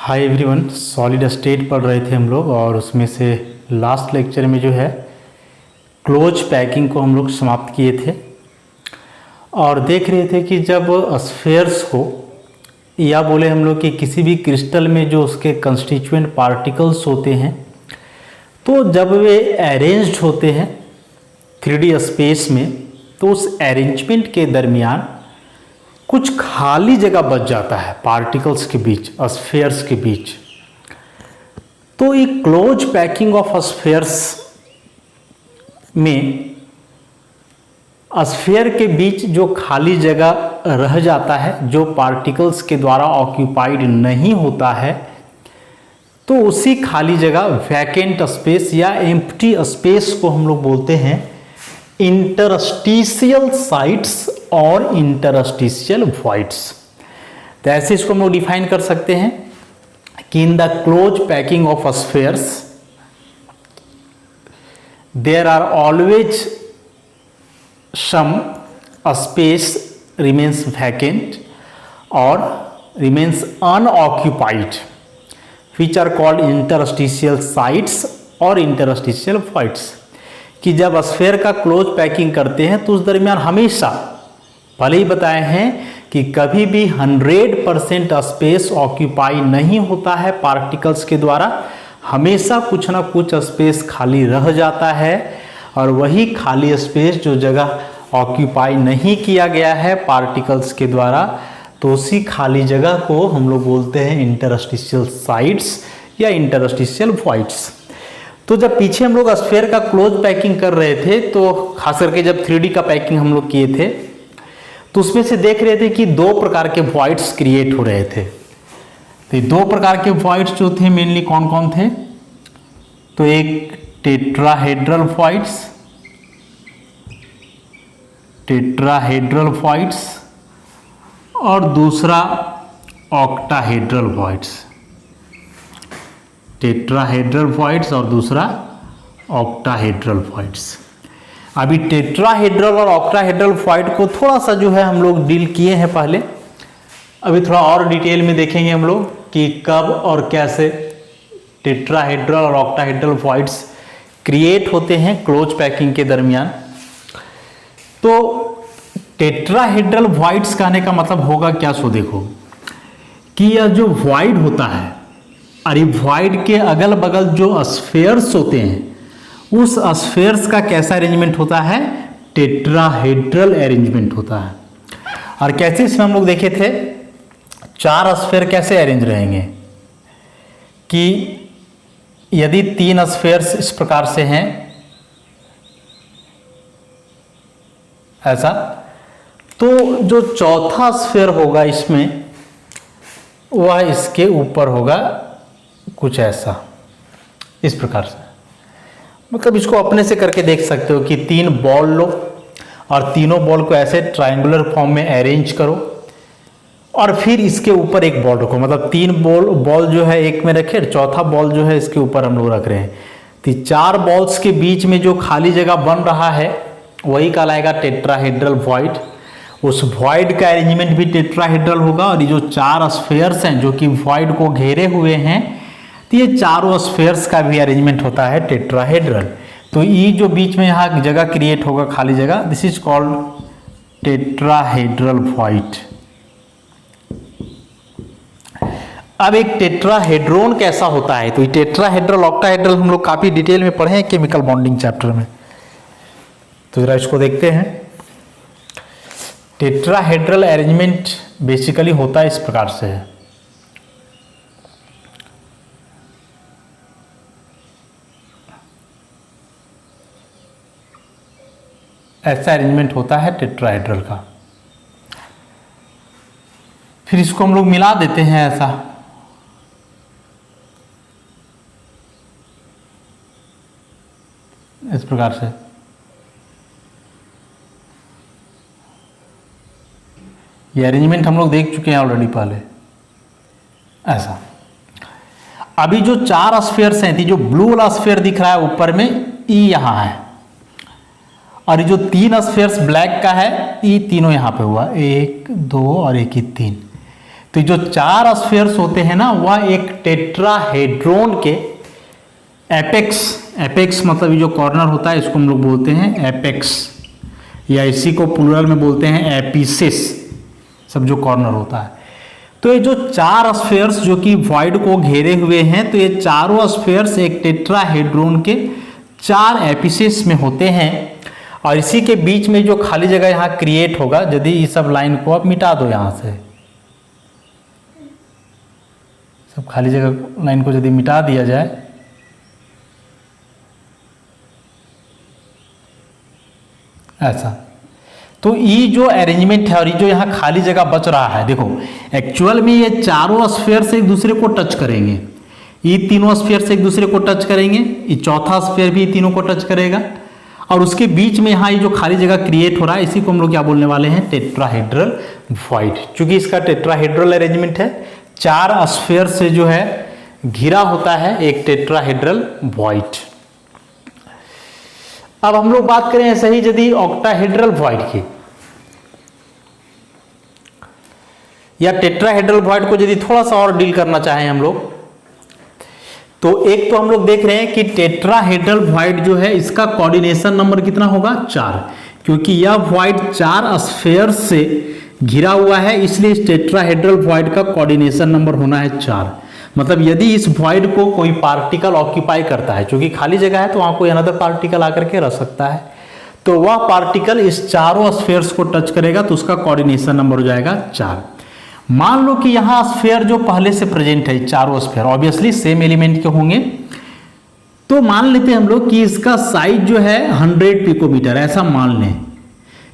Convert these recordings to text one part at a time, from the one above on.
Hi everyone, solid state पढ़ रहे थे हम लोग और उसमें से लास्ट लेक्चर में जो है क्लोज पैकिंग को हम लोग समाप्त किए थे और देख रहे थे कि जब स्फेयर्स को या बोले हम लोग कि किसी भी क्रिस्टल में जो उसके कंस्टिट्यूएंट पार्टिकल्स होते हैं तो जब वे अरेंज्ड होते हैं 3D स्पेस में तो उस अरेंजमेंट के दरमियान कुछ खाली जगह बच जाता है पार्टिकल्स के बीच, स्फेयर्स के बीच। तो ये क्लोज पैकिंग ऑफ स्फेयर्स में स्फेयर के बीच जो खाली जगह रह जाता है, जो पार्टिकल्स के द्वारा ऑक्यूपाइड नहीं होता है, तो उसी खाली जगह वैकेंट स्पेस या एम्प्टी स्पेस को हम लोग बोलते हैं इंटरस्टिशियल साइट्स और इंटरस्टिशियल वॉइड्स। तो ऐसे इसको हम लोग डिफाइन कर सकते हैं कि in the close packing of spheres there are always some space remains vacant और remains unoccupied which are called interstitial sites और इंटरस्टिशियल वॉइड्स। कि जब स्फेयर का क्लोज पैकिंग करते हैं तो उस दरमियान हमेशा, भले ही बताए हैं कि कभी भी 100% स्पेस ऑक्यूपाई नहीं होता है पार्टिकल्स के द्वारा, हमेशा कुछ ना कुछ स्पेस खाली रह जाता है और वही खाली स्पेस जो जगह ऑक्यूपाई नहीं किया गया है पार्टिकल्स के द्वारा, तो उसी खाली जगह को हम लोग बोलते हैं इंटरस्टिशियल साइट्स या इंटरस्टिशियल वॉइड्स। तो जब पीछे हम लोग स्फेयर का क्लोज पैकिंग कर रहे थे तो खास करके जब 3D का पैकिंग हम लोग किए थे तो उसमें से देख रहे थे कि दो प्रकार के वॉइड्स क्रिएट हो रहे थे। तो दो प्रकार के वॉइड्स जो थे मेनली कौन कौन थे? तो एक टेट्राहेड्रल वॉइड्स और दूसरा ऑक्टाहेड्रल वॉइड्स। टेट्राहेड्रल वॉइड्स और दूसरा ऑक्टाहेड्रल वॉइड्स। अभी टेट्राहेड्रल और ऑक्टाहेड्रल वॉइड को थोड़ा सा जो है हम लोग डील किए हैं पहले। अभी थोड़ा और डिटेल में देखेंगे हम लोग कि कब और कैसे टेट्राहेड्रल और ऑक्टाहेड्रल वॉइड्स क्रिएट होते हैं क्लोज पैकिंग के दरमियान। तो टेट्राहेड्रल वॉइड्स कहने का मतलब होगा क्या? सो देखो कि यह जो वॉइड होता है और वॉइड के अगल बगल जो स्फेयर्स होते हैं उस स्फेयर्स का कैसा अरेंजमेंट होता है? टेट्राहेड्रल अरेंजमेंट होता है। और कैसे इसमें हम लोग देखे थे 4 स्फेयर कैसे अरेंज रहेंगे कि यदि 3 स्फेयर्स इस प्रकार से हैं ऐसा, तो जो चौथा स्फेयर होगा इसमें वह इसके ऊपर होगा कुछ ऐसा, इस प्रकार से। मतलब इसको अपने से करके देख सकते हो कि 3 बॉल लो और तीनों बॉल को ऐसे ट्रायंगुलर फॉर्म में अरेंज करो और फिर इसके ऊपर एक बॉल रखो। मतलब 3 बॉल जो है एक में रखे, चौथा बॉल जो है इसके ऊपर हम लोग रख रहे हैं। तो 4 बॉल्स के बीच में जो खाली जगह बन रहा है वही कहलाएगा टेट्राहेड्रल वॉइड। उस वॉइड का अरेंजमेंट भी टेट्राहेड्रल होगा और ये जो 4 स्फेयर्स हैं जो कि वॉइड को घेरे हुए हैं, तो ये चारों स्फेयर्स का भी अरेंजमेंट होता है टेट्राहेड्रल। तो ये जो बीच में यहाँ जगह क्रिएट होगा खाली जगह, this is called tetrahedral void. अब एक टेट्राहेड्रोन कैसा होता है? तो ये टेट्राहेड्रल ऑक्टाहेड्रल हम लोग काफी डिटेल में पढ़े हैं केमिकल बॉन्डिंग चैप्टर में। तो जरा इसको देखते हैं। टेट्राहेड्रल अरेंजमेंट बेसिकली होता है इस प्रकार से है। ऐसा अरेंजमेंट होता है टेट्राहेड्रल का। फिर इसको हम लोग मिला देते हैं ऐसा, इस प्रकार से। ये अरेंजमेंट हम लोग देख चुके हैं ऑलरेडी पहले ऐसा। अभी जो 4 स्फेयर्स हैं, जो ब्लू वाला स्फेयर दिख रहा है ऊपर में, ई यहां है और ये जो 3 स्फेयर्स ब्लैक का है ये तीनों यहां पे हुआ, 1 2 और 1 3। तो जो 4 स्फीयर्स होते हैं ना, वह एक टेट्राहेड्रॉन के एपेक्स मतलब ये जो कॉर्नर होता है इसको हम लोग बोलते हैं एपेक्स, या इसी को प्लूरल में बोलते हैं एपिसिस, सब जो कॉर्नर होता है। तो ये जो 4 स्फीयर्स जो कि वॉइड को घेरे हुए हैं, तो ये चारों स्फीयर्स एक टेट्राहेड्रॉन के 4 एपिसिस में होते हैं। और इसी के बीच में जो खाली जगह यहाँ क्रिएट होगा, यदि इस सब लाइन को आप मिटा दो यहाँ से, सब खाली जगह लाइन को यदि मिटा दिया जाए, ऐसा, तो ये जो अरेंजमेंट है और ये जो यहाँ खाली जगह बच रहा है, देखो एक्चुअल में ये चारों स्फीयर से एक दूसरे को टच करेंगे, ये तीनों स्फीयर से एक दूसरे को टच करेंगे, ये चौथा स्फीयर भी तीनों को टच करेगा, और उसके बीच में यहाँ ये जो खाली जगह क्रिएट हो रहा है, इसी को हम लोग क्या बोलने वाले हैं, टेट्राहेड्रल वॉइड। चूंकि इसका टेट्राहेड्रल अरेंजमेंट है, 4 स्फीयर से जो है घिरा होता है एक टेट्राहेड्रल वॉइड। अब हम लोग बात करें ऐसे ही यदि ऑक्टाहेड्रल वॉइड की, या टेट्राहेड्रल वॉइड को यदि थोड़ा सा और डील करना चाहें हम लोग, तो एक तो हम लोग देख रहे हैं कि टेट्राहेड्रल वॉइड जो है इसका कोऑर्डिनेशन नंबर कितना होगा, 4, क्योंकि यह वॉइड 4 स्फीयर से घिरा हुआ है, इसलिए इस टेट्राहेड्रल वॉइड का कोऑर्डिनेशन नंबर होना है 4। मतलब यदि इस वॉइड को कोई पार्टिकल ऑक्यूपाई करता है, क्योंकि खाली जगह है तो वहां कोई अनदर पार्टिकल आकर के रह सकता है, तो वह पार्टिकल इस चारों स्फीयर्स को टच करेगा, तो उसका कोऑर्डिनेशन नंबर हो जाएगा 4। मान लो कि यहाँ स्फीयर जो पहले से प्रेजेंट है, चारों स्फीयर ऑब्वियसली सेम एलिमेंट के होंगे, तो मान लेते हैं हम लोग कि इसका साइज जो है 100 पिकोमीटर, ऐसा मान लें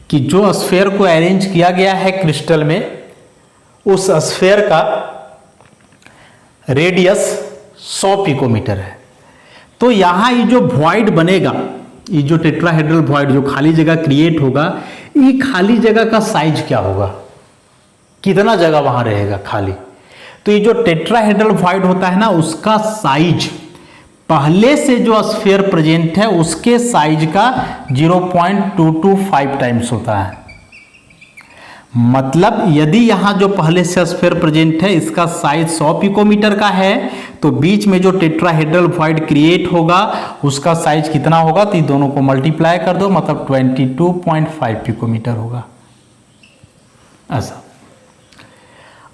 कि जो स्फीयर को अरेंज किया गया है क्रिस्टल में, उस स्फीयर का रेडियस 100 पिकोमीटर है। तो यहाँ ये जो वॉइड बनेगा, ये जो टेट्राहेड्रल वॉइड जो खाली जगह क्रिएट होगा, ये खाली जगह का साइज क्या होगा, कितना जगह वहां रहेगा खाली। तो ये जो टेट्राहेड्रल वॉइड होता है ना, उसका साइज पहले से जो स्फीयर प्रेजेंट है उसके साइज का 0.225 टाइम्स होता है। मतलब यदि यहां जो पहले से स्फीयर प्रेजेंट है इसका साइज 100 पिकोमीटर का है, तो बीच में जो टेट्राहेड्रल वॉइड क्रिएट होगा उसका साइज कितना होगा, तो दोनों को मल्टीप्लाई कर दो, मतलब 22.5 पिकोमीटर होगा, ऐसा।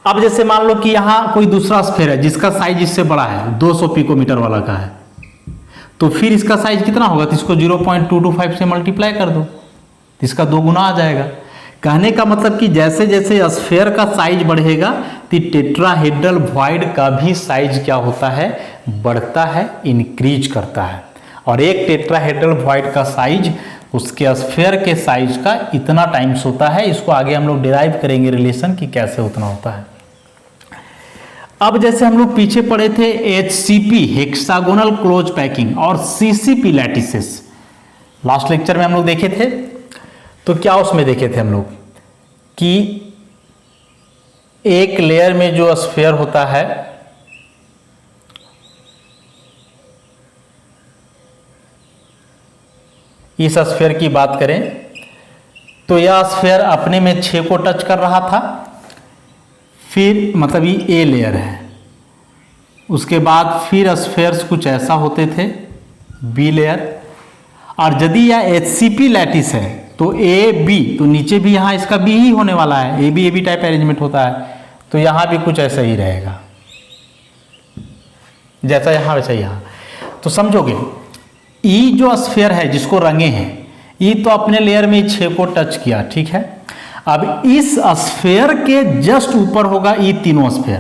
अब जैसे मान लो कि यहां कोई दूसरा स्फीयर है जिसका साइज इससे बड़ा है, 200 पिकोमीटर वाला का है, तो फिर इसका साइज कितना होगा, तो इसको 0.225 से मल्टीप्लाई कर दो, इसका 2 गुना आ जाएगा। कहने का मतलब कि जैसे जैसे स्फीयर का साइज बढ़ेगा, तो टेट्राहेड्रल वॉइड का भी साइज क्या होता है, बढ़ता है, इंक्रीज करता है। और एक टेट्राहेड्रल वॉइड का साइज उसके स्फीयर के साइज का इतना टाइम्स होता है। इसको आगे हम लोग डिराइव करेंगे रिलेशन कि कैसे उतना होता है। अब जैसे हम लोग पीछे पढ़े थे HCP हेक्सागोनल क्लोज पैकिंग और CCP लैटिसेस, लास्ट लेक्चर में हम लोग देखे थे। तो क्या उसमें देखे थे हम लोग कि एक लेयर में जो स्फीयर होता है, इस स्फीयर की बात करें तो यह स्फीयर अपने में 6 को टच कर रहा था, फिर मतलब ये A लेयर है, उसके बाद फिर स्फीयर्स कुछ ऐसा होते थे B लेयर, और यदि यह HCP लैटिस है तो A B, तो नीचे भी यहाँ इसका B ही होने वाला है, A B टाइप अरेंजमेंट होता है, तो यहाँ भी कुछ ऐसा ही रहेगा, जैसा यहाँ वैसा यहाँ। तो समझोगे ई जो स्फीयर है जिसको रंगे हैं, ई तो अपने लेयर में 6 को टच किया, ठीक है। अब इस स्फीयर के जस्ट ऊपर होगा ये तीनों स्फीयर,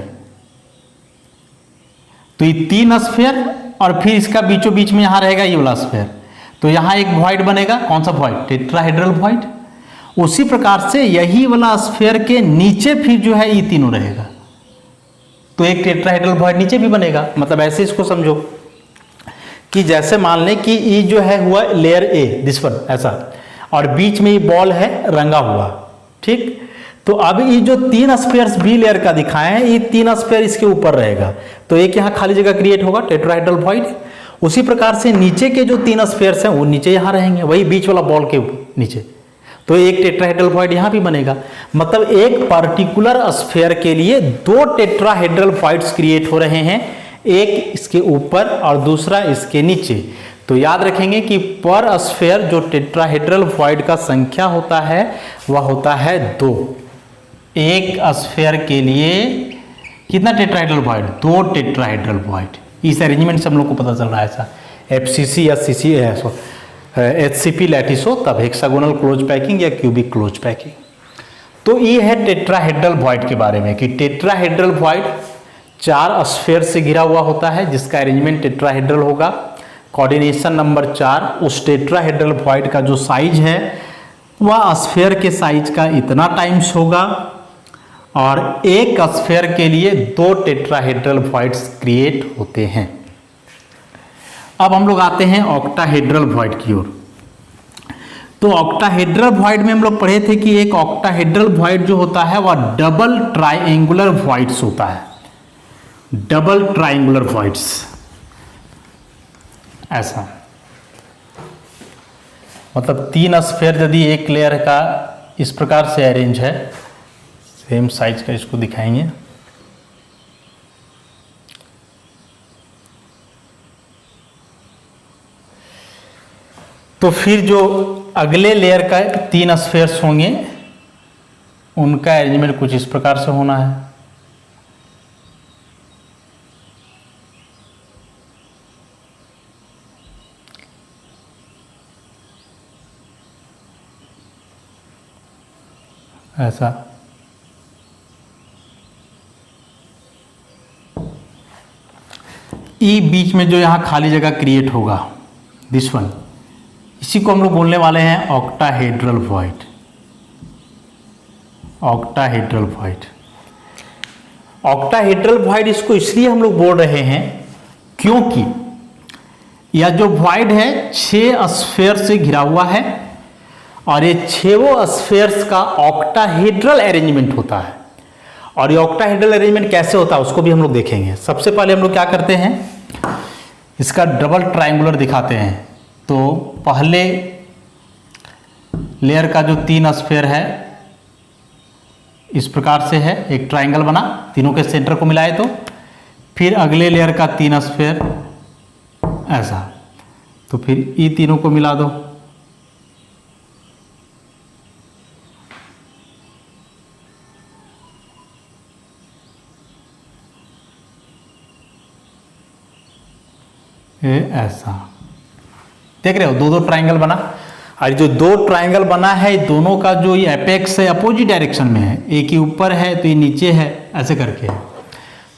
तो ये 3 स्फीयर और फिर इसका बीचों बीच में यहां रहेगा ये वाला स्फीयर, तो यहां एक वॉइड बनेगा। कौन सा वॉइड, टेट्राहेड्रल वॉइड। उसी प्रकार से यही वाला स्फीयर के नीचे फिर जो है ये तीनों रहेगा, तो एक टेट्राहेड्रल वॉइड नीचे भी बनेगा। मतलब ऐसे इसको समझो कि जैसे मान लें कि ये जो है हुआ लेयर ए, दिस वन ऐसा, और बीच में ये बॉल है रंगा हुआ, ठीक। तो अब ये जो 3 स्फीयर्स बी लेयर का दिखाए हैं, ये 3 स्फीयर इसके ऊपर रहेगा, तो एक यहाँ खाली जगह क्रिएट होगा, टेट्राहेड्रल वॉइड। उसी प्रकार से नीचे के जो 3 स्फीयर्स हैं वो नीचे यहाँ रहेंगे, वही बीच वाला बॉल के नीचे। तो एक टेट्राहेड्रल वॉइड यहाँ भी बनेगा। मतलब एक पर्टिकुलर स्फीयर के लिए दो टेट्राहेड्रल वॉइड्स क्रिएट हो रहे हैं, एक इसके ऊपर और दूसरा इसके नीचे। तो याद रखेंगे कि पर स्फीयर जो टेट्राहेड्रल वॉइड का संख्या होता है वह होता है 2। एक स्फीयर के लिए कितना टेट्राहेड्रल वॉइड? 2 tetrahedral void. इस अरेंजमेंट से हम लोग को पता चल रहा है ऐसा, एफसीसी या सीसी एचसीपी लैटिस हो तब हेक्सागोनल क्लोज पैकिंग या क्यूबिक क्लोज पैकिंग। तो ये है टेट्राहेड्रल वॉइड के बारे में कि टेट्राहेड्रल वॉइड 4 स्फीयर से घिरा हुआ होता है जिसका अरेंजमेंट टेट्राहेड्रल होगा। कोऑर्डिनेशन नंबर 4, उस टेट्राहेड्रल वॉइड का जो साइज है वह स्फीयर के साइज का इतना टाइम्स होगा और एक स्फीयर के लिए 2 टेट्राहेड्रल वॉइड्स क्रिएट होते हैं। अब हम लोग आते हैं ऑक्टाहेड्रल वॉइड की ओर। तो ऑक्टाहेड्रल वॉइड में हम लोग पढ़े थे कि एक ऑक्टाहेड्रल वॉइड जो होता है वह डबल ट्राइएंगुलर वॉइड्स होता है, डबल ट्राइएंगुलर वॉइड्स ऐसा। मतलब 3 स्फीयर यदि एक लेयर का इस प्रकार से अरेंज है, सेम साइज का, इसको दिखाएंगे। तो फिर जो अगले लेयर का 3 स्फीयर्स होंगे उनका अरेंजमेंट कुछ इस प्रकार से होना है। ऐसा। ई बीच में जो यहां खाली जगह क्रिएट होगा, दिस वन, इसी को हम लोग बोलने वाले हैं octahedral void. Octahedral void, octahedral void इसको इसलिए हम लोग बोल रहे हैं क्योंकि यह जो वॉइड है 6 स्फीयर से घिरा हुआ है और ये 6 स्फीयर्स का ऑक्टाहेड्रल अरेंजमेंट होता है। और ये ऑक्टाहेड्रल अरेंजमेंट कैसे होता है उसको भी हम लोग देखेंगे। सबसे पहले हम लोग क्या करते हैं, इसका डबल ट्रायंगुलर दिखाते हैं। तो पहले लेयर का जो 3 स्फीयर है इस प्रकार से है, एक ट्रायंगल बना, तीनों के सेंटर को मिलाए तो फिर अगले लेयर का 3 स्फीयर ऐसा, तो फिर ये तीनों को मिला दो, ये ऐसा। देख रहे हो 2 ट्रायंगल बना, और जो 2 ट्रायंगल बना है दोनों का जो ये एपेक्स है अपोजिट डायरेक्शन में है, एक ही ऊपर है तो ये नीचे है, ऐसे करके।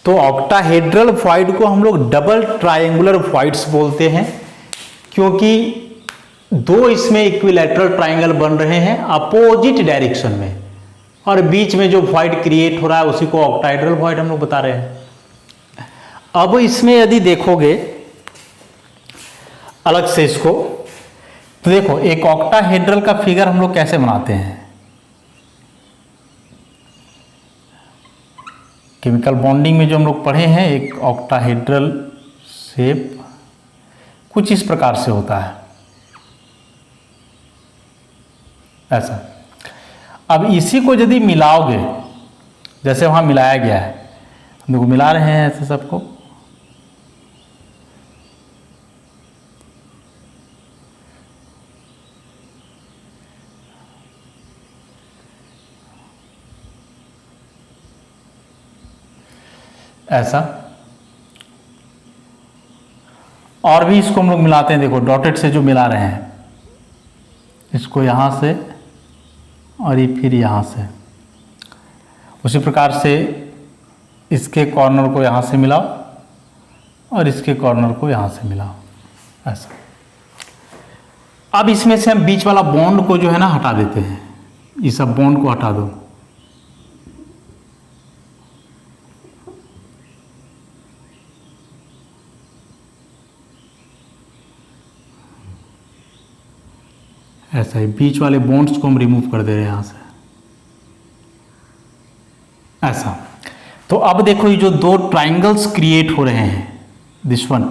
तो ऑक्टाहेड्रल वॉइड को हम लोग डबल ट्रायंगुलर वॉइड्स बोलते हैं क्योंकि 2 इसमें इक्विलैटरल ट्रायंगल बन रहे हैं अपोजिट डायरेक्शन में और बीच में जो वॉइड क्रिएट हो रहा है उसी को ऑक्टाहेड्रल वॉइड हम लोग बता रहे हैं। अब इसमें यदि देखोगे अलग से इसको, तो देखो एक ऑक्टाहेड्रल का फिगर हम लोग कैसे बनाते हैं। केमिकल बॉन्डिंग में जो हम लोग पढ़े हैं, एक ऑक्टाहेड्रल शेप कुछ इस प्रकार से होता है ऐसा। अब इसी को यदि मिलाओगे, जैसे वहां मिलाया गया है, देखो मिला रहे हैं ऐसे सबको, ऐसा। और भी इसको हम लोग मिलाते हैं, देखो डॉटेड से जो मिला रहे हैं, इसको यहाँ से और ये फिर यहाँ से, उसी प्रकार से इसके कॉर्नर को यहाँ से मिलाओ और इसके कॉर्नर को यहाँ से मिलाओ, ऐसा। अब इसमें से हम बीच वाला बॉन्ड को जो है ना हटा देते हैं, ये सब बॉन्ड को हटा दो, ऐसा ही बीच वाले बॉन्ड्स को हम रिमूव कर दे रहे हैं यहां से, ऐसा। तो अब देखो ये जो 2 ट्रायंगल्स क्रिएट हो रहे हैं, दिस वन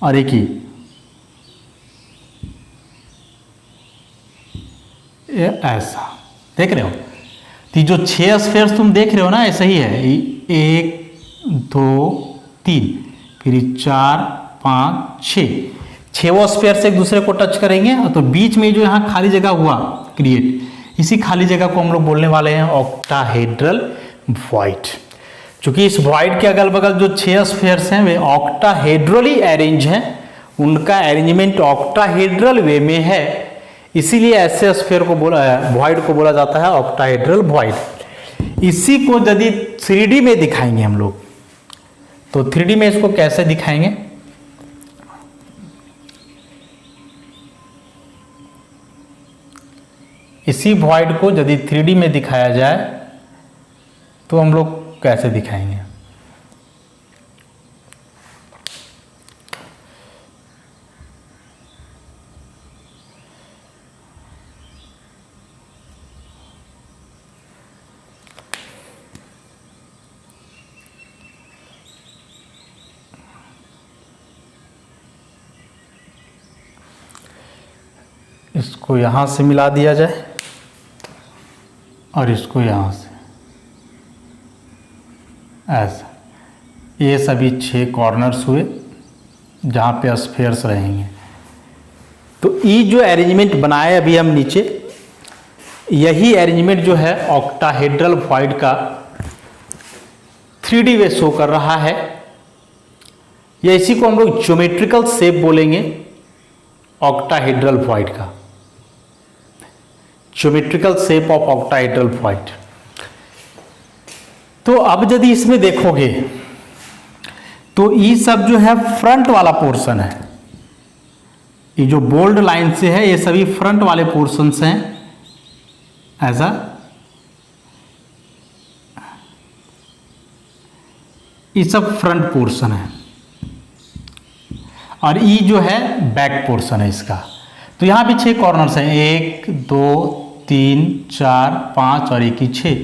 और एक ही, ऐसा देख रहे हो। तो जो 6 स्फेयर्स तुम देख रहे हो ना, ऐसा ही है, 1 2 3 फिर 4 5 6 स्फेयर से एक दूसरे को टच करेंगे। तो बीच में जो यहाँ खाली जगह हुआ क्रिएट, इसी खाली जगह को हम लोग बोलने वाले हैं ऑक्टाहेड्रल वॉइड। चूंकि इस वॉइड के अगल बगल जो 6 स्फेयर्स हैं वे ऑक्टाहेड्रली अरेंज हैं, उनका अरेंजमेंट ऑक्टाहेड्रल वे में है, इसीलिए ऐसे स्फेयर को वॉइड को बोला जाता है ऑक्टाहेड्रल वॉइड। इसी को यदि 3D में दिखाएंगे हम लोग, तो 3D में इसको कैसे दिखाएंगे? इसी वॉइड को यदि 3D में दिखाया जाए तो हम लोग कैसे दिखाएंगे? इसको यहां से मिला दिया जाए और इसको यहाँ से ऐसा, ये सभी 6 कॉर्नर्स हुए जहाँ पे स्फेयर्स रहेंगे। तो ये जो अरेंजमेंट बनाए अभी हम नीचे, यही अरेंजमेंट जो है ऑक्टाहेड्रल वॉइड का 3D वे शो कर रहा है, या इसी को हम लोग ज्योमेट्रिकल शेप बोलेंगे ऑक्टाहेड्रल वॉइड का, geometrical shape of octahedral void. तो अब यदि इसमें देखोगे तो ये सब जो है फ्रंट वाला पोर्शन है, ये जो बोल्ड लाइन से है ये सभी फ्रंट वाले पोर्शंस हैं, ऐसा। ये सब फ्रंट पोर्शन है और ये जो है बैक पोर्शन है इसका। तो यहां भी 6 कॉर्नर्स हैं, 1 2 3 4 5 और 1 ही 6।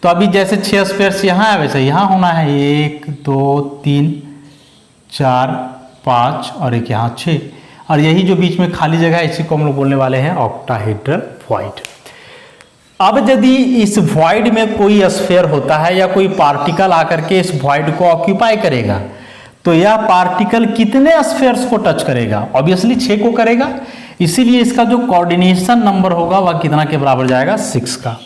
तो अभी जैसे 6 स्पेयर्स यहाँ है वैसे यहाँ होना है, 1 2 3 4 5 और एक यहाँ 6, और यही जो बीच में खाली जगह है इसी को हम लोग बोलने वाले हैं ऑक्टाहेड्रल वॉइड। अब यदि इस वॉइड में कोई स्फेयर होता है या कोई पार्टिकल आकर के इस वॉइड को ऑक्यूपाई करेगा, तो यह पार्टिकल कितने स्फेयर्स को टच करेगा? ऑब्वियसली 6 को करेगा, इसीलिए इसका जो कोऑर्डिनेशन नंबर होगा वह कितना के बराबर जाएगा? 6 का।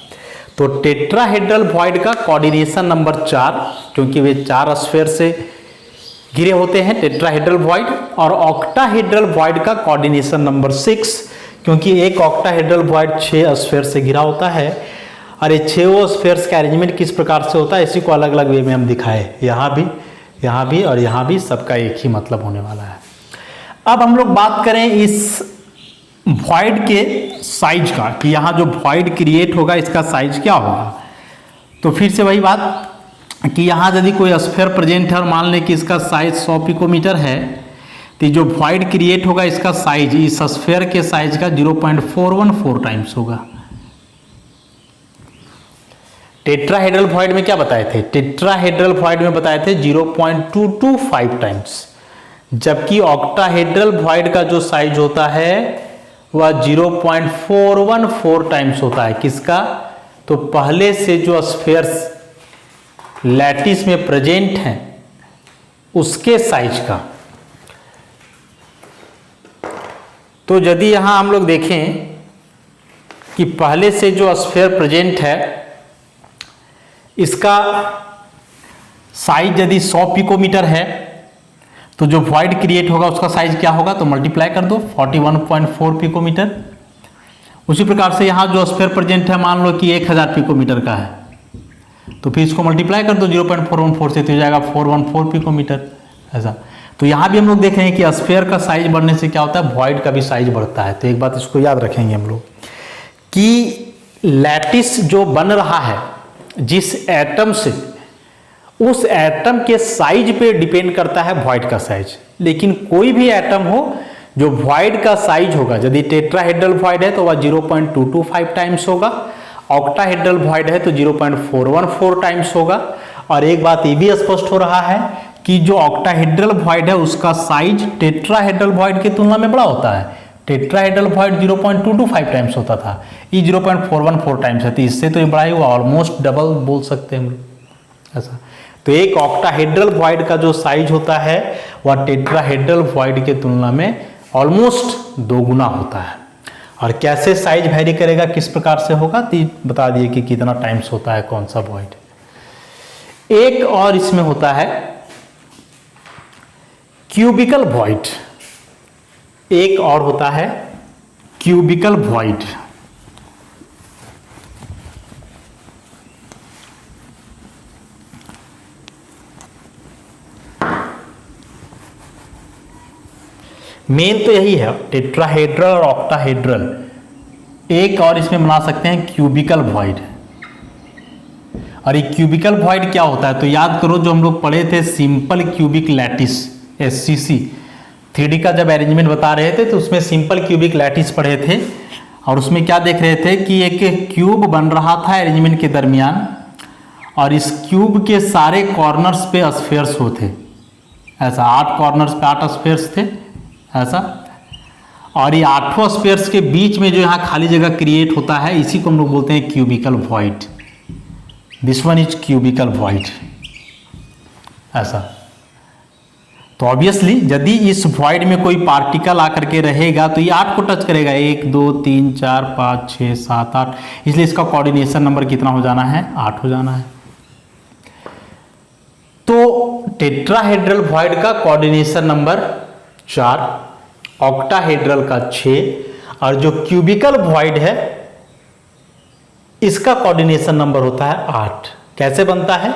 तो टेट्राहेड्रल वॉइड का कोऑर्डिनेशन नंबर 4, क्योंकि वे 4 स्फेयर से घिरे होते हैं टेट्राहेड्रल वॉइड, और ऑक्टाहेड्रल वॉइड का कोऑर्डिनेशन नंबर 6, क्योंकि एक ऑक्टाहेड्रल वॉइड 6 स्फेयर से घिरा होता है। और ये 6 स्फेयर्स का अरेंजमेंट किस प्रकार से होता है इसी को अलग अलग वे में हम दिखाए, यहाँ भी और यहाँ भी, सबका एक ही मतलब होने वाला है। अब हम लोग बात करें इस वॉइड के साइज का, कि यहाँ जो वॉइड क्रिएट होगा इसका साइज क्या होगा। तो फिर से वही बात कि यहाँ यदि कोई स्फेयर प्रेजेंट है और मान लें कि इसका साइज 100 पिकोमीटर है, तो जो वॉइड क्रिएट होगा इसका साइज इस स्फेयर के साइज का 0.414 टाइम्स होगा। टेट्राहेड्रल वॉइड में क्या बताए थे? टेट्राहेड्रल वॉइड में बताए थे 0.225 टाइम्स, जबकि ऑक्टाहेड्रल वॉइड का जो साइज होता है वह 0.414 टाइम्स होता है। किसका? तो पहले से जो स्फेयर्स लैटिस में प्रेजेंट हैं उसके साइज का। तो यदि यहां हम लोग देखें कि पहले से जो स्फेयर प्रेजेंट है इसका साइज यदि 100 पिकोमीटर है, तो जो वॉइड क्रिएट होगा उसका साइज क्या होगा? तो मल्टीप्लाई कर दो 41.4 पिकोमीटर। उसी प्रकार से यहाँ जो स्फेयर प्रेजेंट है मान लो कि 1000 पिकोमीटर का है, तो फिर इसको मल्टीप्लाई कर दो 0.414 से, तो हो जाएगा 414 पिकोमीटर, ऐसा। तो यहाँ भी हम लोग देख रहे हैं कि स्फेयर का साइज बढ़ने से क्या होता है? वॉइड का भी साइज बढ़ता है। तो एक बात इसको याद रखेंगे हम लोग कि लैटिस जो बन रहा है जिस एटम से, उस एटम के साइज पे डिपेंड करता है वॉइड का साइज। लेकिन कोई भी एटम हो जो वॉइड का साइज होगा, यदि टेट्राहेड्रल वॉइड है तो वह 0.225 टाइम्स होगा, ऑक्टाहेड्रल वॉइड है तो 0.414 टाइम्स होगा। और एक बात ये भी स्पष्ट हो रहा है कि जो ऑक्टाहेड्रल वॉइड है उसका साइज टेट्राहेड्रल वॉइड की तुलना में बड़ा होता है। टेट्राहेड्रल वॉइड 0.225 टाइम्स होता था, ये 0.414 टाइम्स है, तो इससे तो ये बड़ा ही हुआ, ऑलमोस्ट डबल बोल सकते हैं हम लोग ऐसा। तो एक ऑक्टाहेड्रल वॉइड का जो साइज होता है वह टेट्राहेड्रल वॉइड के तुलना में ऑलमोस्ट 2 गुना होता है। और कैसे साइज वेरी करेगा, किस प्रकार से होगा, तो बता दिए कि कितना टाइम्स होता है कौन सा वॉइड। एक और इसमें होता है क्यूबिकल वॉइड, एक और होता है क्यूबिकल वॉइड। मेन तो यही है टेट्राहेड्रल और ऑक्टाहेड्रल। एक और इसमें बना सकते हैं क्यूबिकल वॉइड। और ये क्यूबिकल वॉइड क्या होता है, तो याद करो जो हम लोग पढ़े थे simple cubic lattice SCC 3D का जब अरेंजमेंट बता रहे थे तो उसमें सिंपल क्यूबिक लैटिस पढ़े थे। और उसमें क्या देख रहे थे कि एक क्यूब बन रहा था अरेंजमेंट के दरमियान, और इस क्यूब के सारे कॉर्नर्स पे स्फीयर्स होते, ऐसा 8 कॉर्नर्स पे 8 स्फीयर्स थे ऐसा। और ये 8 स्फीयर्स के बीच में जो यहाँ खाली जगह क्रिएट होता है इसी को हम लोग बोलते हैं cubical void. This one is cubical void ऐसा। तो ऑब्वियसली यदि इस वॉइड में कोई पार्टिकल आकर के रहेगा तो ये 8 को टच करेगा, 1 2 3 4 5 6 7 8, इसलिए इसका कोऑर्डिनेशन नंबर कितना हो जाना है, 8 हो जाना है। तो टेट्राहेड्रल वॉइड का कोऑर्डिनेशन नंबर 4, ऑक्टाहेड्रल का 6, और जो क्यूबिकल वॉइड है इसका कोऑर्डिनेशन नंबर होता है 8। कैसे बनता है,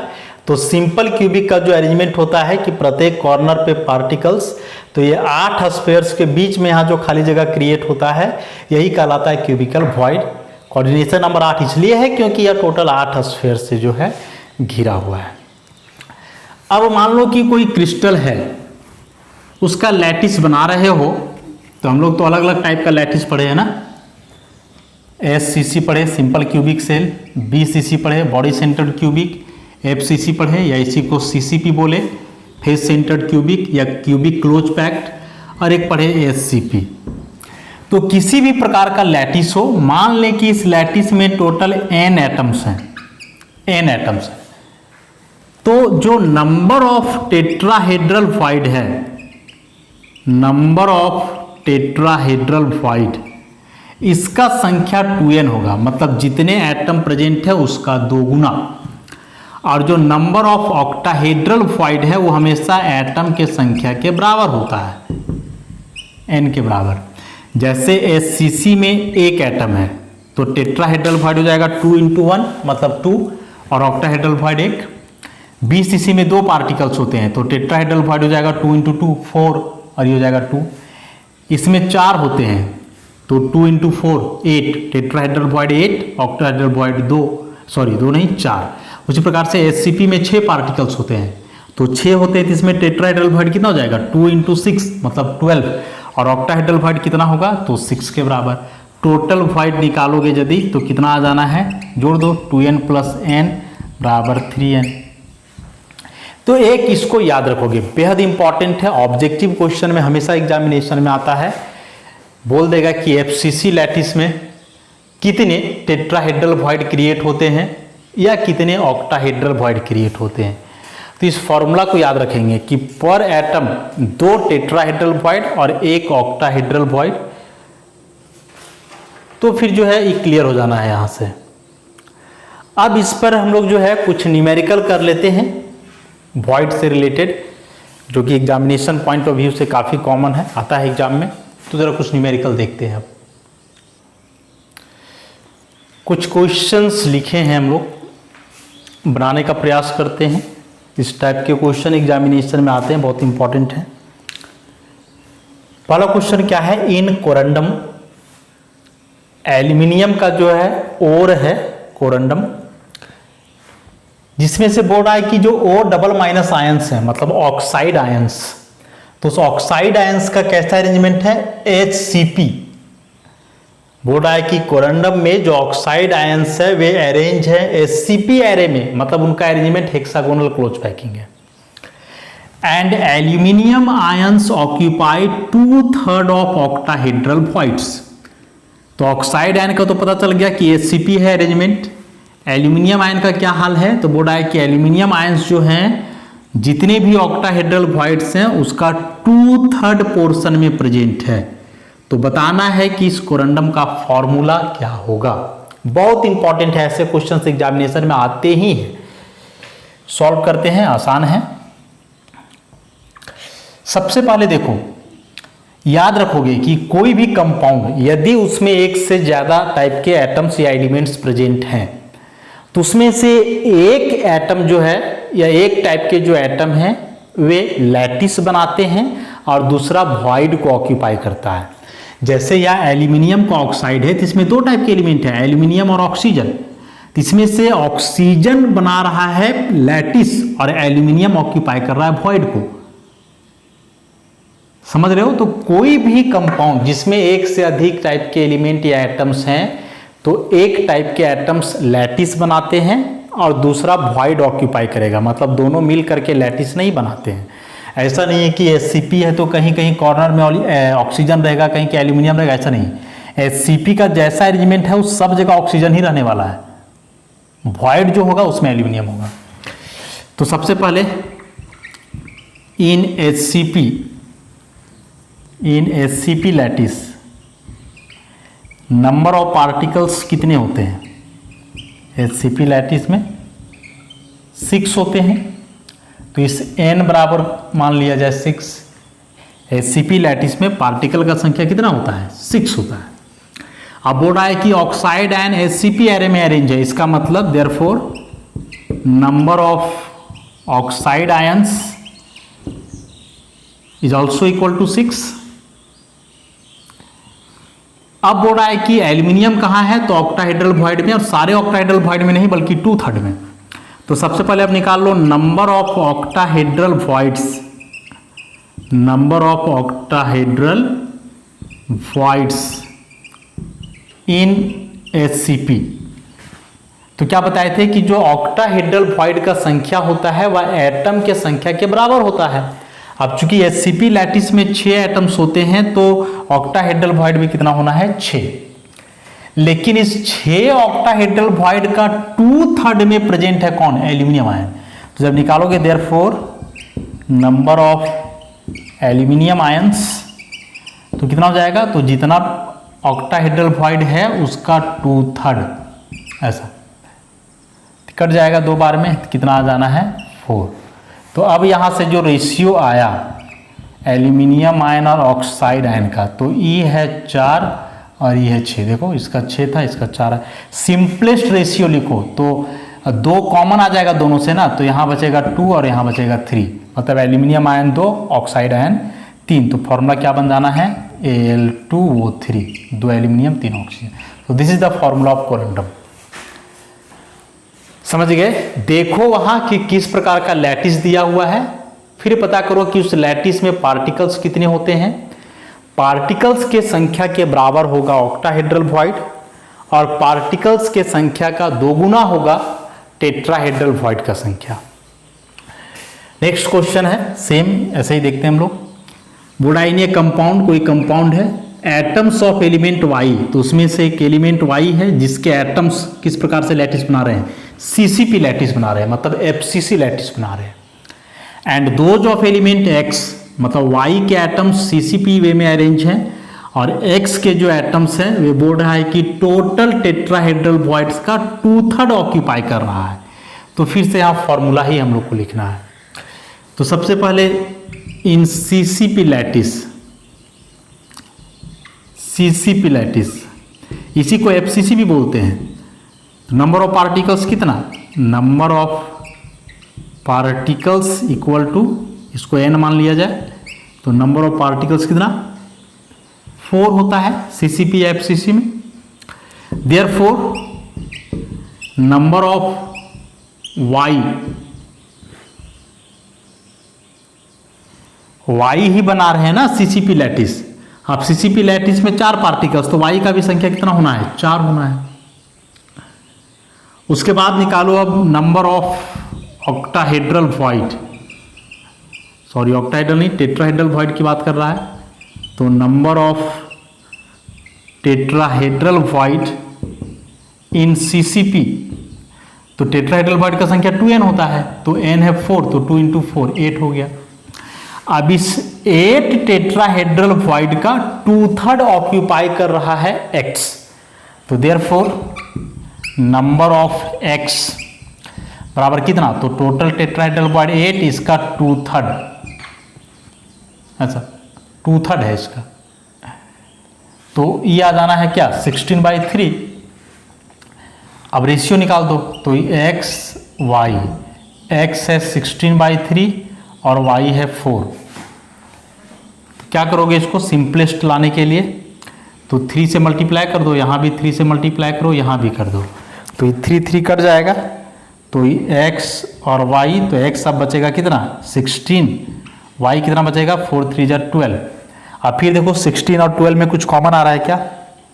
तो सिंपल क्यूबिक का जो अरेंजमेंट होता है कि प्रत्येक कॉर्नर पे पार्टिकल्स, तो ये 8 स्फीयर्स के बीच में यहाँ जो खाली जगह क्रिएट होता है यही कहलाता है क्यूबिकल वॉइड। कोऑर्डिनेशन नंबर 8 इसलिए है क्योंकि यह टोटल 8 स्फीयर से जो है घिरा हुआ है। अब मान लो कि कोई क्रिस्टल है, उसका लैटिस बना रहे हो, तो हम लोग तो अलग अलग टाइप का लैटिस पढ़े हैं ना, SCC पढ़े सिंपल क्यूबिक सेल, BCC पढ़े बॉडी सेंटर्ड क्यूबिक, FCC पढ़े या इसी को CCP बोले फेस सेंटर्ड क्यूबिक या क्यूबिक क्लोज पैक्ट, और एक पढ़े SCP। तो किसी भी प्रकार का लैटिस हो, मान लें कि इस लैटिस में टोटल n एटम्स हैं, n एटम्स हैं, तो जो नंबर ऑफ टेट्राहेड्रल वॉइड है, नंबर ऑफ टेट्राहेड्रल वॉइड, इसका संख्या 2n होगा, मतलब जितने एटम प्रेजेंट है उसका 2 गुना। और जो नंबर ऑफ ऑक्टाहेड्रल वॉइड है वो हमेशा एटम के संख्या के बराबर होता है, n के बराबर। जैसे SCC में एक एटम है तो टेट्राहेड्रल वॉइड हो जाएगा 2 × 1 मतलब 2, और ऑक्टाहेड्रल वॉइड 1। BCC में 2 पार्टिकल्स होते हैं तो टेट्राहेड्रल वॉइड हो जाएगा 2 × 2 4, और ये हो जाएगा 2। इसमें 4 होते हैं तो 2 × 4 8, tetrahedral void 8, octahedral void 2, sorry 2 नहीं 4। उसी प्रकार से SCP में 6 पार्टिकल्स होते हैं तो 6 होते हैं, तो इसमें टेट्राहेड्रल वॉइड कितना हो जाएगा 2 × 6 मतलब 12, और ऑक्टाहेड्रल वॉइड कितना होगा तो 6 के बराबर। टोटल वॉइड निकालोगे यदि तो कितना आ जाना है, जोड़ दो, 2n + n बराबर 3n। तो एक इसको याद रखोगे, बेहद इंपॉर्टेंट है, ऑब्जेक्टिव क्वेश्चन में हमेशा एग्जामिनेशन में आता है। बोल देगा कि FCC लैटिस में कितने टेट्राहेड्रल वॉइड क्रिएट होते हैं या कितने ऑक्टाहेड्रल वॉइड क्रिएट होते हैं। तो इस फॉर्मूला को याद रखेंगे कि पर एटम 2 टेट्राहेड्रल वॉइड और 1 ऑक्टाहेड्रल वॉइड, तो फिर जो है ये क्लियर हो जाना है यहाँ से। अब इस पर हम लोग जो है कुछ न्यूमेरिकल कर लेते हैं वॉइड से रिलेटेड, जो कि एग्जामिनेशन पॉइंट ऑफ व्यू से काफ़ी कॉमन है, आता है एग्जाम में। तो ज़रा कुछ न्यूमेरिकल देखते हैं। अब कुछ क्वेश्चंस लिखे हैं, हम लोग बनाने का प्रयास करते हैं। इस टाइप के क्वेश्चन एग्जामिनेशन में आते हैं, बहुत इंपॉर्टेंट है। पहला क्वेश्चन क्या है, इन कोरंडम, एल्यूमिनियम का जो है ओर है कोरंडम, जिसमें से बोल रहा है कि जो O आयंस है मतलब ऑक्साइड आयंस, तो उस ऑक्साइड आयंस का कैसा अरेंजमेंट है HCP। बोल रहा है कि कोरंडम में जो ऑक्साइड आयंस है वे अरेंज है SCP एरे में, मतलब उनका अरेंजमेंट हेक्सागोनल क्लोज पैकिंग है। And aluminium ions occupy 2/3 of octahedral voids. तो ऑक्साइड आयन का तो पता चल गया कि एचसीपी है अरेंजमेंट। एल्यूमिनियम आयन का क्या हाल है, तो बोला है कि एल्यूमिनियम आयंस जो हैं जितने भी ऑक्टाहेड्रल वॉइड्स हैं उसका 2/3 पोर्शन में प्रेजेंट है। तो बताना है कि इस कोरंडम का फॉर्मूला क्या होगा। बहुत इंपॉर्टेंट है, ऐसे क्वेश्चन एग्जामिनेशन में आते ही हैं। सॉल्व करते हैं, आसान है। सबसे पहले देखो, याद रखोगे कि कोई भी कंपाउंड यदि उसमें एक से ज्यादा टाइप के एटम्स या एलिमेंट्स प्रेजेंट हैं तो उसमें से एक एटम जो है या एक टाइप के जो एटम हैं वे लैटिस बनाते हैं और दूसरा वॉइड को ऑक्यूपाई करता है। जैसे यह एल्यूमिनियम का ऑक्साइड है तो इसमें दो टाइप के एलिमेंट है, एल्यूमिनियम और ऑक्सीजन। इसमें से ऑक्सीजन बना रहा है लैटिस और एल्यूमिनियम ऑक्यूपाई कर रहा है वॉइड को। समझ रहे हो? तो कोई भी कंपाउंड जिसमें एक से अधिक टाइप के एलिमेंट या एटम्स हैं तो एक टाइप के एटम्स लैटिस बनाते हैं और दूसरा वॉइड ऑक्यूपाई करेगा, मतलब दोनों मिल करके लैटिस नहीं बनाते हैं। ऐसा नहीं है कि एचसीपी है तो कहीं कहीं कॉर्नर में ऑक्सीजन रहेगा, कहीं के एल्यूमिनियम रहेगा, ऐसा नहीं। एचसीपी का जैसा अरेंजमेंट है उस सब जगह ऑक्सीजन ही रहने वाला है, वॉइड जो होगा उसमें एल्यूमिनियम होगा। तो सबसे पहले in HCP lattice number of particles कितने होते हैं? एचसीपी लैटिस में 6 होते हैं, तो इस n बराबर मान लिया जाए 6। एचसीपी लैटिस में पार्टिकल का संख्या कितना होता है? 6 होता है। अब बोल रहा है कि ऑक्साइड आयन एचसीपी एरे में अरेंज है, इसका मतलब therefore number of oxide ions is also equal to 6। अब बोल रहा है कि एल्यूमिनियम कहाँ है, तो ऑक्टाहेड्रल वॉइड में, और सारे ऑक्टाहेड्रल वॉइड में नहीं बल्कि 2/3 में। तो सबसे पहले अब निकाल लो number of octahedral voids, number of octahedral voids in HCP. तो क्या बताए थे कि जो ऑक्टाहेड्रल वॉइड का संख्या होता है वह एटम के संख्या के बराबर होता है। अब चूंकि एचसीपी लैटिस में 6 एटम्स होते हैं तो ऑक्टाहेड्रल वॉइड में कितना होना है? 6। लेकिन इस 6 ऑक्टाहेड्रल वॉइड का 2/3 में प्रेजेंट है कौन? Aluminium ion. तो जब निकालोगे therefore number of aluminium ions तो कितना हो जाएगा? तो जितना ऑक्टाहेड्रल वॉइड है उसका 2/3, ऐसा कट जाएगा 2 बार में, कितना आ जाना है? 4। तो अब यहां से जो रेशियो आया एल्यूमिनियम आयन और ऑक्साइड आयन का, तो ई है 4 और ये है 6। देखो इसका 6 था, इसका 4 है। सिंपलेस्ट रेशियो लिखो तो 2 कॉमन आ जाएगा दोनों से ना, तो यहाँ बचेगा 2 और यहाँ बचेगा 3, मतलब एल्यूमिनियम आयन 2 ऑक्साइड आयन 3। तो फॉर्मूला क्या बन जाना है? Al2O3, 2 aluminium 3 oxygen. तो this is the formula of corundum. समझ गए? देखो वहां कि किस प्रकार का लैटिस दिया हुआ है, फिर पता करो कि उस लैटिस में पार्टिकल्स कितने होते हैं। पार्टिकल्स के संख्या के बराबर होगा ऑक्टाहेड्रल वॉइड और पार्टिकल्स के संख्या का 2 गुना होगा टेट्राहेड्रल वॉइड का संख्या। नेक्स्ट क्वेश्चन है सेम ऐसे ही देखते हैं हम लोग। बुडाइनिया कंपाउंड, कोई कंपाउंड है, एटम्स ऑफ एलिमेंट वाई, तो उसमें से एक एलिमेंट वाई है जिसके एटम्स किस प्रकार से लैटिस बना रहे हैं? सीसीपी लैटिस बना रहे हैं, मतलब एफसीसी लैटिस बना रहे हैं। And those of element x, मतलब वाई के एटम्स सीसीपी वे में अरेंज हैं और एक्स के जो एटम्स हैं वे बोल रहा है कि टोटल टेट्राहेड्रल वॉइड्स का 2/3 ऑक्यूपाई कर रहा है। तो फिर से यहाँ फॉर्मूला ही हम लोग को लिखना है। तो सबसे पहले इन सीसीपी लैटिस, सीसीपी लैटिस, इसी को एफसीसी भी बोलते हैं। तो नंबर ऑफ पार्टिकल्स कितना? Number of particles equal to, इसको n मान लिया जाए, तो नंबर ऑफ पार्टिकल्स कितना? 4 होता है सीसीपी या एफसीसी में। Therefore number of why he बना रहे हैं ना सीसीपी लैटिस। अब सीसीपी लैटिस में 4 पार्टिकल्स, तो वाई का भी संख्या कितना होना है? 4 होना है। उसके बाद निकालो अब number of octahedral void. Sorry octahedral नहीं, टेट्राहेड्रल वॉइड की बात कर रहा है। तो number of tetrahedral void in CCP, तो टेट्राहेड्रल वॉइड का संख्या 2n होता है, तो n है 4, तो 2 × 4 8 हो गया। अब इस 8 टेट्राहेड्रल वॉइड का 2/3 ऑक्यूपाई कर रहा है x, तो देयरफॉर नंबर ऑफ x बराबर कितना, तो टोटल टेट्राहेड्रल वॉइड 8, इसका 2/3, अच्छा 2/3 है इसका, तो ये आ जाना है क्या 16/3। अब रेशियो निकाल दो, तो x y, x है 16/3 और y है 4। क्या करोगे इसको सिंपलेस्ट लाने के लिए, तो 3 से मल्टीप्लाई कर दो, यहाँ भी 3 से मल्टीप्लाई करो, यहाँ भी कर दो, तो ये 3 कट जाएगा, तो ये x और y, तो x अब बचेगा कितना 16, y कितना बचेगा 4 3 जा 12। अब फिर देखो 16 और 12 में कुछ कॉमन आ रहा है क्या,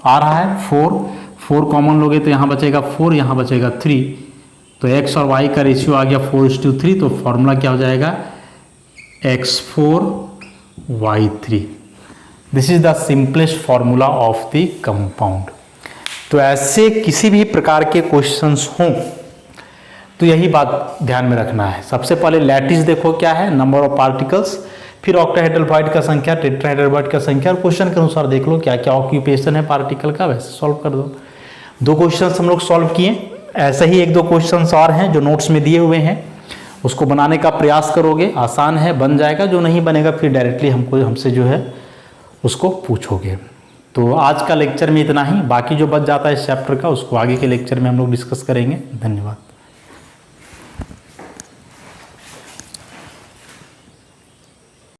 आ रहा है 4 कॉमन लोगे तो यहाँ बचेगा 4, यहाँ बचेगा 3, तो x और y का रेशियो आ गया 4:3, तो फॉर्मूला क्या हो जाएगा x4 y3। This is the simplest formula of the compound. तो ऐसे किसी भी प्रकार के क्वेश्चंस हों तो यही बात ध्यान में रखना है। सबसे पहले लैटिस देखो क्या है, नंबर ऑफ पार्टिकल्स, फिर ऑक्टाहेड्रल वॉइड का संख्या, टेट्राहेड्रल वॉइड का संख्या, और क्वेश्चन के अनुसार देख लो क्या क्या ऑक्यूपेशन है पार्टिकल का, वैसे सॉल्व कर दो। 2 क्वेश्चंस हम लोग सॉल्व किए, ऐसे ही 1-2 क्वेश्चंस और हैं जो नोट्स में दिए हुए हैं, उसको बनाने का प्रयास करोगे, आसान है, बन जाएगा। जो नहीं बनेगा फिर डायरेक्टली हमसे जो है उसको पूछोगे। तो आज का लेक्चर में इतना ही, बाकी जो बच जाता है इस चैप्टर का उसको आगे के लेक्चर में हम लोग डिस्कस करेंगे। धन्यवाद।